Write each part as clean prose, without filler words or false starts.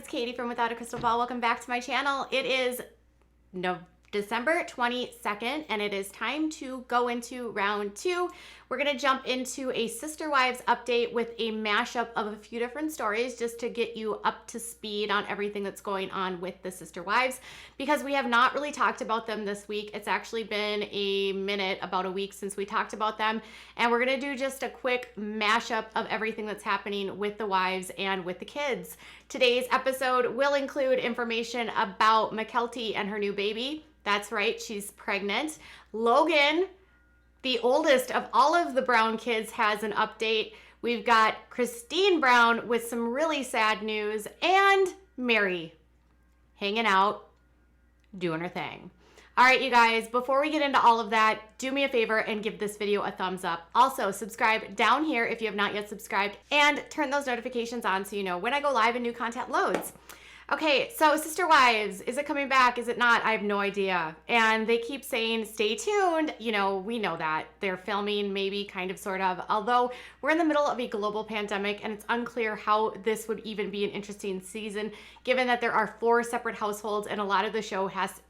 it's Katie from Without a Crystal Ball. Welcome back to my channel. It is December 22nd, and it is time to go into round 2. We're going to jump into a Sister Wives update with a mashup of a few different stories just to get you up to speed on everything that's going on with the Sister Wives, because we have not really talked about them this week. It's actually been a minute, about a week since we talked about them, and we're going to do just a quick mashup of everything that's happening with the wives and with the kids. Today's episode will include information about Mykelti and her new baby. That's right, she's pregnant. Logan, the oldest of all of the Brown kids, has an update. We've got Christine Brown with some really sad news, and Meri hanging out, doing her thing. All right, you guys, before we get into all of that, do me a favor and give this video a thumbs up. Also, subscribe down here if you have not yet subscribed, and turn those notifications on so you know when I go live and new content loads. Okay, so Sister Wives, is it coming back? Is it not? I have no idea. And they keep saying, stay tuned. You know, we know that. They're filming, maybe, kind of, sort of. Although we're in the middle of a global pandemic, and it's unclear how this would even be an interesting season, given that there are 4 separate households, and a lot of the show has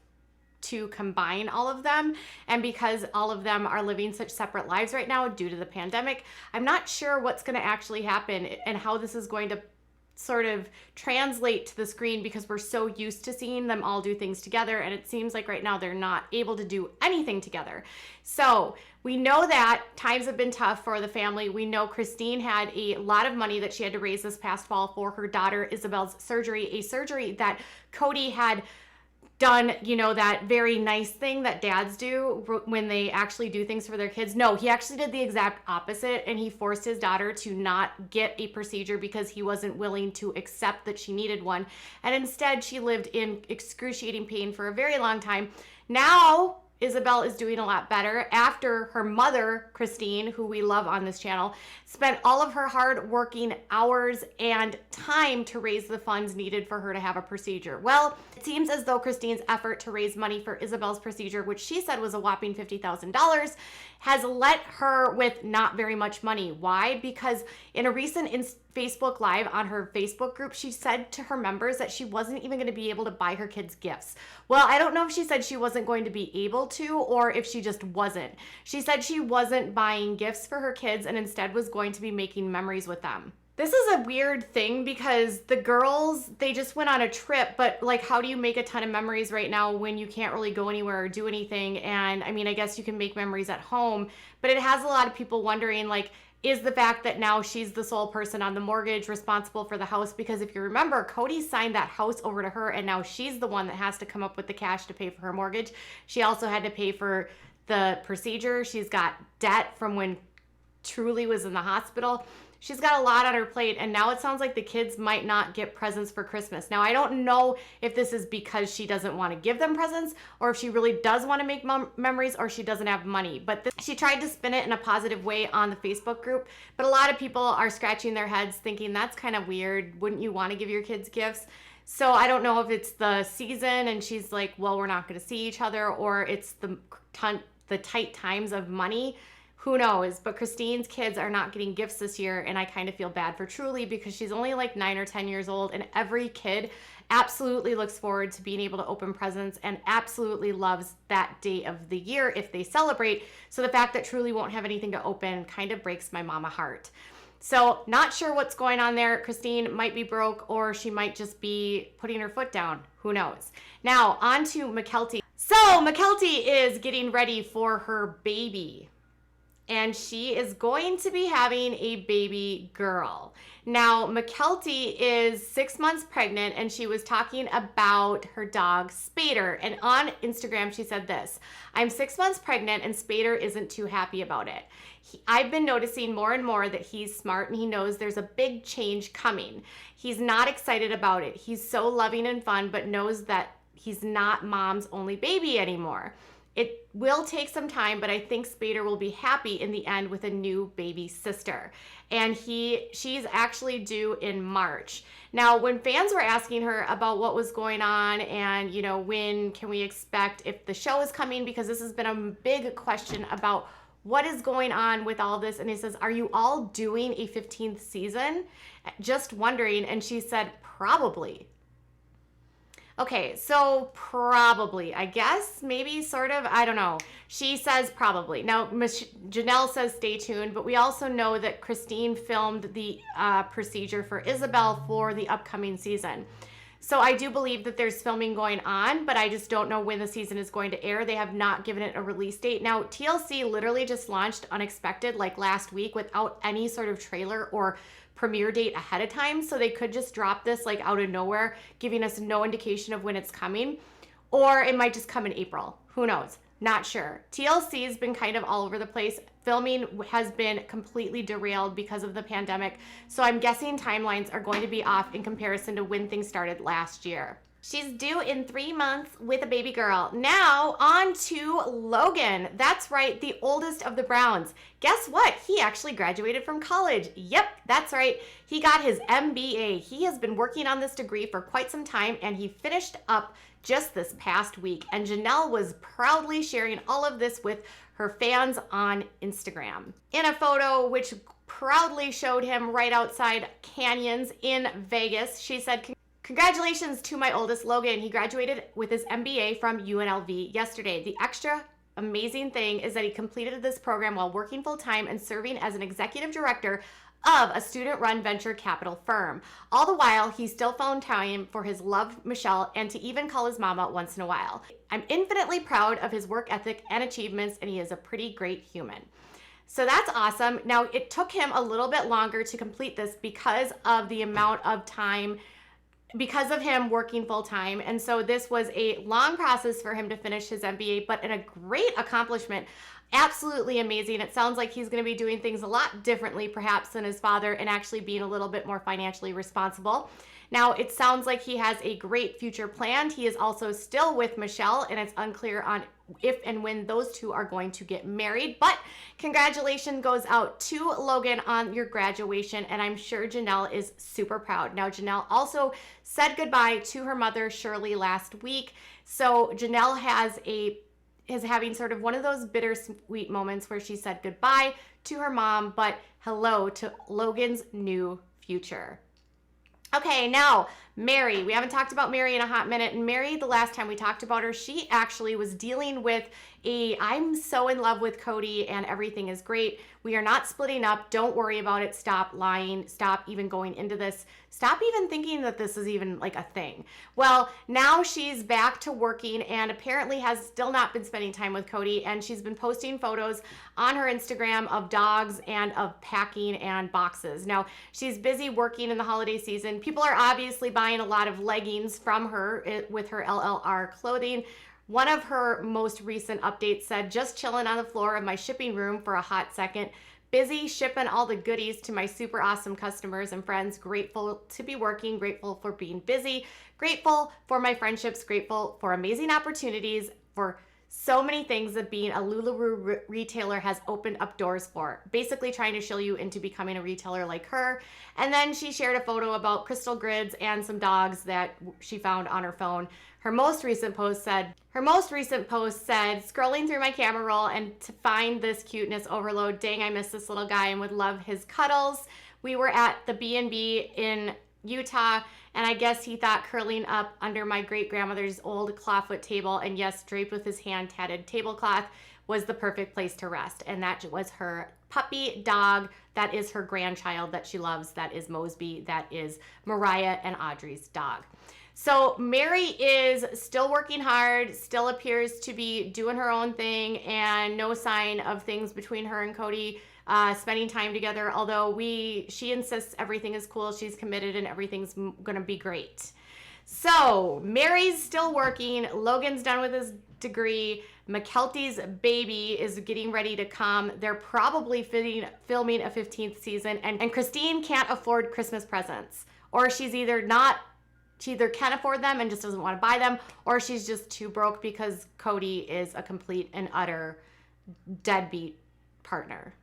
to combine all of them. And because all of them are living such separate lives right now due to the pandemic, I'm not sure what's going to actually happen and how this is going to sort of translate to the screen, because we're so used to seeing them all do things together, and it seems like right now they're not able to do anything together. So we know that times have been tough for the family. We know Christine had a lot of money that she had to raise this past fall for her daughter Isabel's surgery, a surgery that Cody had done, you know, that very nice thing that dads do when they actually do things for their kids. No, he actually did the exact opposite, and he forced his daughter to not get a procedure because he wasn't willing to accept that she needed one. And instead, she lived in excruciating pain for a very long time. Now, Isabel is doing a lot better after her mother, Christine, who we love on this channel, spent all of her hard working hours and time to raise the funds needed for her to have a procedure. Well, it seems as though Christine's effort to raise money for Isabel's procedure, which she said was a whopping $50,000, has left her with not very much money. Why? Because in a recent Facebook Live on her Facebook group, she said to her members that she wasn't even going to be able to buy her kids gifts. Well, I don't know if she said she wasn't going to be able to, or if she just wasn't. She said she wasn't buying gifts for her kids and instead was going to be making memories with them. This is a weird thing because the girls, they just went on a trip, but like, how do you make a ton of memories right now when you can't really go anywhere or do anything? And I mean, I guess you can make memories at home, but it has a lot of people wondering, like, is the fact that now she's the sole person on the mortgage responsible for the house? Because if you remember, Cody signed that house over to her, and now she's the one that has to come up with the cash to pay for her mortgage. She also had to pay for the procedure. She's got debt from when Truly was in the hospital. She's got a lot on her plate, and now it sounds like the kids might not get presents for Christmas. Now, I don't know if this is because she doesn't want to give them presents, or if she really does want to make memories, or she doesn't have money. But she tried to spin it in a positive way on the Facebook group, but a lot of people are scratching their heads thinking that's kind of weird. Wouldn't you want to give your kids gifts? So I don't know if it's the season and she's like, well, we're not going to see each other, or it's the tight times of money. Who knows? But Christine's kids are not getting gifts this year, and I kind of feel bad for Truly because she's only like 9 or 10 years old, and every kid absolutely looks forward to being able to open presents and absolutely loves that day of the year if they celebrate. So the fact that Truly won't have anything to open kind of breaks my mama heart. So not sure what's going on there. Christine might be broke, or she might just be putting her foot down. Who knows? Now on to Mykelti. So Mykelti is getting ready for her baby, and she is going to be having a baby girl. Now, Mykelti is 6 months pregnant, and she was talking about her dog, Spader. And on Instagram, she said this: I'm 6 months pregnant, and Spader isn't too happy about it. I've been noticing more and more that he's smart, and he knows there's a big change coming. He's not excited about it. He's so loving and fun, but knows that he's not mom's only baby anymore. It will take some time, but I think Spader will be happy in the end with a new baby sister. And she's actually due in March. Now, when fans were asking her about what was going on and, you know, when can we expect, if the show is coming, because this has been a big question about what is going on with all this. And he says, are you all doing a 15th season? Just wondering. And she said, probably. Okay, so probably, I guess, maybe, sort of, I don't know. She says probably. Now, Janelle says stay tuned, but we also know that Christine filmed the procedure for Isabel for the upcoming season. So I do believe that there's filming going on, but I just don't know when the season is going to air. They have not given it a release date. Now, TLC literally just launched unexpected, like last week, without any sort of trailer or premiere date ahead of time. So they could just drop this like out of nowhere, giving us no indication of when it's coming. Or it might just come in April. Who knows? Not sure. TLC has been kind of all over the place. Filming has been completely derailed because of the pandemic. So I'm guessing timelines are going to be off in comparison to when things started last year. She's due in 3 months with a baby girl. Now on to Logan. That's right, the oldest of the Browns. Guess what? He actually graduated from college. Yep, that's right. He got his MBA. He has been working on this degree for quite some time, and he finished up just this past week. And Janelle was proudly sharing all of this with her fans on Instagram. In a photo which proudly showed him right outside Canyons in Vegas, she said, "Congratulations to my oldest, Logan. He graduated with his MBA from UNLV yesterday. The extra amazing thing is that he completed this program while working full-time and serving as an executive director of a student-run venture capital firm. All the while, he still found time for his love, Michelle, and to even call his mama once in a while. I'm infinitely proud of his work ethic and achievements, and he is a pretty great human." So that's awesome. Now, it took him a little bit longer to complete this because of the amount of time, because of him working full-time. And so this was a long process for him to finish his MBA, but a great accomplishment. Absolutely amazing. It sounds like he's going to be doing things a lot differently perhaps than his father, and actually being a little bit more financially responsible. Now, it sounds like he has a great future planned. He is also still with Michelle, and it's unclear on if and when those two are going to get married. But congratulations goes out to Logan on your graduation, and I'm sure Janelle is super proud. Now, Janelle also said goodbye to her mother, Shirley, last week. So Janelle is having sort of one of those bittersweet moments where she said goodbye to her mom, but hello to Logan's new future. Okay, now Meri. We haven't talked about Meri in a hot minute. And Meri, the last time we talked about her, she actually was dealing with I'm so in love with Cody and everything is great. We are not splitting up. Don't worry about it. Stop lying. Stop even going into this. Stop even thinking that this is even like a thing. Well, now she's back to working and apparently has still not been spending time with Cody. And she's been posting photos on her Instagram of dogs and of packing and boxes. Now, she's busy working in the holiday season. People are obviously buying a lot of leggings from her with her LLR clothing. One of her most recent updates said, "Just chilling on the floor of my shipping room for a hot second. Busy shipping all the goodies to my super awesome customers and friends. Grateful to be working, grateful for being busy, grateful for my friendships, grateful for amazing opportunities, for so many things that being a LuLaRoe retailer has opened up doors for." Basically trying to show you into becoming a retailer like her. And then she shared a photo about crystal grids and some dogs that she found on her phone. Her most recent post said, "Scrolling through my camera roll and to find this cuteness overload. Dang, I miss this little guy and would love his cuddles. We were at the B&B in Utah, and I guess he thought curling up under my great-grandmother's old clawfoot table, and yes, draped with his hand-tatted tablecloth, was the perfect place to rest." And that was her puppy dog. That is her grandchild that she loves. That is Mosby. That is Mariah and Audrey's dog. So Meri is still working hard, still appears to be doing her own thing, and no sign of things between her and Cody spending time together, although she insists everything is cool, she's committed, and everything's gonna be great. So Meri's still working, Logan's done with his degree, Mykelti's baby is getting ready to come. They're probably filming a 15th season, and Christine can't afford Christmas presents, or she either can afford them and just doesn't want to buy them, or she's just too broke because Cody is a complete and utter deadbeat partner,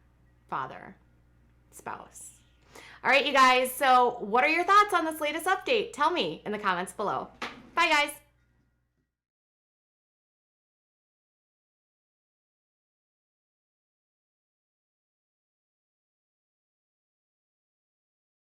father, spouse. All right, you guys, so what are your thoughts on this latest update? Tell me in the comments below. Bye, guys.